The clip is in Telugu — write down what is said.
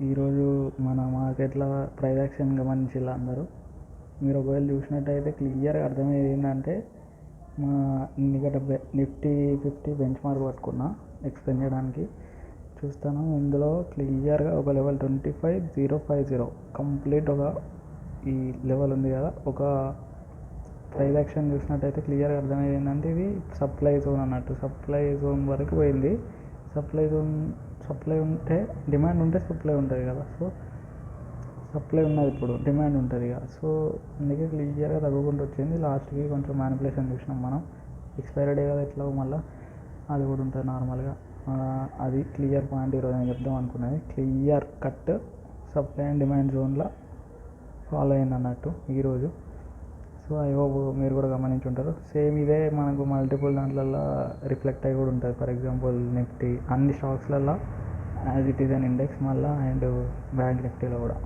ఈరోజు మన మార్కెట్ల ప్రైస్ యాక్షన్ గమనించాల అందరూ. మీరు ఒకవేళ చూసినట్టయితే క్లియర్గా అర్థమయ్యేది ఏంటంటే, మా నిఫ్టీ 50 బెంచ్ మార్క్ పట్టుకున్నా ఎక్స్ప్లెయిన్ చేయడానికి చూస్తాను. ఇందులో క్లియర్గా ఒక లెవెల్ 25,050 కంప్లీట్ ఒక ఈ లెవెల్ ఉంది కదా, ఒక ప్రైస్ యాక్షన్ చూసినట్టయితే క్లియర్గా అర్థమయ్యేది ఏంటంటే ఇది సప్లై జోన్ అన్నట్టు. సప్లై జోన్ వరకు పోయింది. సప్లై ఉంటే డిమాండ్ ఉంటే సప్లై ఉంటుంది కదా, సో సప్లై ఉన్నది, ఇప్పుడు డిమాండ్ ఉంటుంది కదా, సో అందుకే క్లియర్గా తగ్గుకుంటూ వచ్చింది. లాస్ట్కి కొంచెం మ్యానిపులేషన్ చూసినాం మనం. ఎక్స్పైరీ డే కదా, ఎట్లా మళ్ళీ అది కూడా ఉంటుంది నార్మల్గా. అది క్లియర్ పాయింట్ ఈరోజు నేను చెప్దాం అనుకున్నది. Clear cut supply and demand జోన్లో ఫాలో అయింది అన్నట్టు ఈరోజు. సో ఐ హోప్ మీరు కూడా గమనించుంటారు. సేమ్ ఇదే మనకు మల్టిపుల్ దాంట్లలో రిఫ్లెక్ట్ అయ్యి కూడా ఉంటుంది. ఫర్ ఎగ్జాంపుల్ నిఫ్టీ అన్ని స్టాక్స్లలో as it is an index, మళ్ళీ అండ్ బ్యాంక్ నిఫ్టీలో కూడా.